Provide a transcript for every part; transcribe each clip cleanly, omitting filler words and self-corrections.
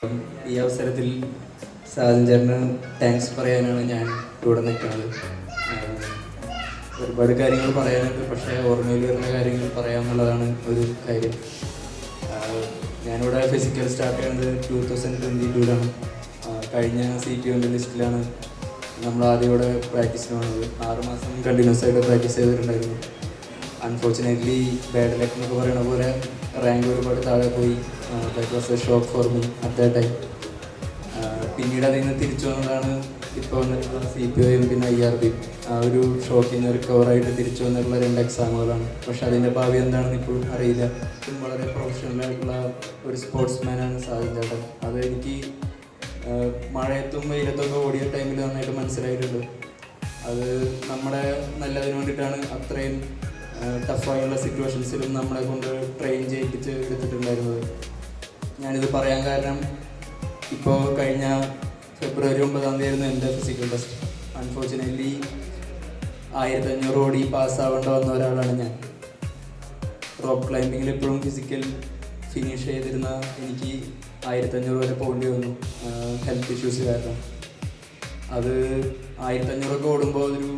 ഈ അവസരത്തിൽ സാജൻ ചേട്ടന് താങ്ക്സ് പറയാനാണ് ഞാൻ ഇവിടെ നിൽക്കുന്നത്. ഒരുപാട് കാര്യങ്ങൾ പറയാനുണ്ട്, പക്ഷേ ഓർമ്മയിൽ വരുന്ന കാര്യങ്ങൾ പറയാമെന്നുള്ളതാണ് ഒരു കാര്യം. ഞാനിവിടെ ഫിസിക്കൽ സ്റ്റാർട്ട് ചെയ്യുന്നത് 2022 കഴിഞ്ഞ CT1 ലിസ്റ്റിലാണ് നമ്മൾ ആദ്യം ഇവിടെ പ്രാക്ടീസിന് വന്നത്. 6 മാസം കണ്ടിന്യൂസ് ആയിട്ട് പ്രാക്ടീസ് ചെയ്തിട്ടുണ്ടായിരുന്നു. അൺഫോർച്ചുനേറ്റ്ലി ബാഡ് ലക്ക് എന്നൊക്കെ പറയുന്ന പോലെ റാങ്ക് ഒരുപാട് താഴെ പോയി. That was A shock for me at that time. പിന്നീട് അതിൽ നിന്ന് തിരിച്ചു വന്നതാണ് ഇപ്പോൾ വന്നിട്ടുള്ള CPOM പിന്നെ IRB. ആ ഒരു ഷോക്കിൽ നിന്ന് റിക്കവറായിട്ട് തിരിച്ചു വന്നിട്ടുള്ള 2 എക്സാമുകളാണ്. പക്ഷെ അതിൻ്റെ ഭാവി എന്താണെന്ന് ഇപ്പോഴും അറിയില്ല. വളരെ പ്രൊഫഷണലായിട്ടുള്ള ഒരു സ്പോർട്സ്മാനാണ് സാജൻ ചേട്ടൻ. അത് എനിക്ക് മഴയത്തും വെയിലത്തൊക്കെ ഓടിയ ടൈമിൽ നന്നായിട്ട് മനസ്സിലായിട്ടുണ്ട്. അത് നമ്മുടെ നല്ലതിന് വേണ്ടിയിട്ടാണ്. അത്രയും ടഫായുള്ള സിറ്റുവേഷൻസിലും നമ്മളെ കൊണ്ട് ട്രെയിൻ ചെയ്യിപ്പിച്ച് എടുത്തിട്ടുണ്ടായിരുന്നത്. ഞാനിത് പറയാൻ കാരണം, ഇപ്പോൾ കഴിഞ്ഞ ഫെബ്രുവരി 9 എൻ്റെ ഫിസിക്കൽ ടെസ്റ്റ്. അൺഫോർച്ചുനേറ്റ്ലി 1500 ഓടി പാസ്സാവേണ്ട വന്ന ഒരാളാണ് ഞാൻ. റോപ്പ് ക്ലൈമ്പിങ്ങിൽ എപ്പോഴും ഫിസിക്കൽ ഫിനിഷ് ചെയ്തിരുന്ന എനിക്ക് 1500 വരെ പോകേണ്ടി വന്നു, ഹെൽത്ത് ഇഷ്യൂസ് കാരണം. അത് 1500 ഓടുമ്പോൾ ഒരു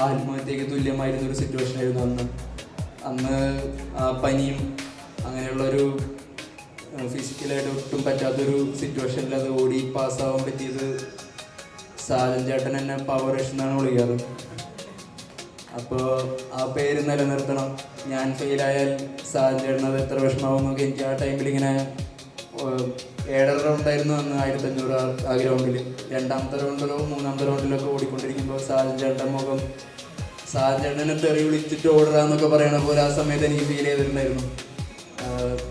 ആത്മഹത്യക്ക് തുല്യമായിരുന്നൊരു സിറ്റുവേഷൻ ആയിരുന്നു അന്ന്. പനിയും അങ്ങനെയുള്ളൊരു ഫിസിക്കലായിട്ട് ഒട്ടും പറ്റാത്തൊരു സിറ്റുവേഷനിൽ അത് ഓടി പാസ്സാവാൻ പറ്റിയത് സാജൻ ചേട്ടൻ എന്നെ പവർ റഷ് എന്നാണ് വിളിക്കാറ്. അപ്പോൾ ആ പേര് നിലനിർത്തണം. ഞാൻ ഫെയിലായാൽ സാജൻ ചേട്ടൻ അത് എത്ര വിഷമാവും നോക്കി. എനിക്ക് ആ ടൈമിൽ ഇങ്ങനെ 7 റൗണ്ടായിരുന്നു അന്ന് 1500 ആ ഗ്രൗണ്ടിൽ. 2ാമത്തെ റൗണ്ടിലോ 3ാമത്തെ റൗണ്ടിലൊക്കെ ഓടിക്കൊണ്ടിരിക്കുമ്പോൾ സാജൻ ചേട്ടൻ്റെ മുഖം, സാജൻ ചേട്ടനെ തെറി വിളിച്ചിട്ട് ഓടുക പറയണ പോലെ ആ സമയത്ത് എനിക്ക് ഫീൽ ചെയ്തിട്ടുണ്ടായിരുന്നു.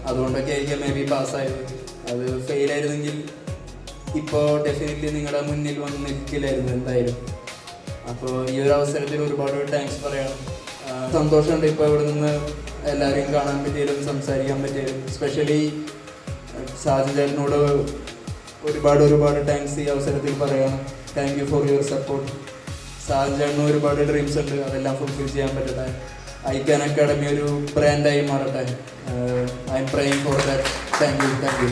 അതുകൊണ്ടൊക്കെ ആയിരിക്കാം മേ ബി പാസ്സായത്. അത് ഫെയിലായിരുന്നെങ്കിൽ ഇപ്പോൾ ഡെഫിനറ്റ്ലി നിങ്ങളുടെ മുന്നിൽ വന്ന് നിൽക്കില്ലായിരുന്നു എന്തായാലും. അപ്പോൾ ഈ ഒരു അവസരത്തിൽ ഒരുപാട് താങ്ക്സ് പറയണം. സന്തോഷമുണ്ട് ഇപ്പോൾ ഇവിടെ നിന്ന് എല്ലാവരെയും കാണാൻ പറ്റിയാലും സംസാരിക്കാൻ പറ്റിയാലും. സ്പെഷ്യലി സാജൻ ചേട്ടനോട് ഒരുപാട് താങ്ക്സ് ഈ അവസരത്തിൽ പറയണം. Thank you for your support. Sajan ചേട്ടന് ഒരുപാട് ഡ്രീംസ് ഉണ്ട്, അതെല്ലാം ഫുൾഫിൽ ചെയ്യാൻ പറ്റട്ടെ. ഐക്യാൻ അക്കാഡമി ഒരു ബ്രാൻഡായി മാറട്ടെ. I M praying for that. Thank you.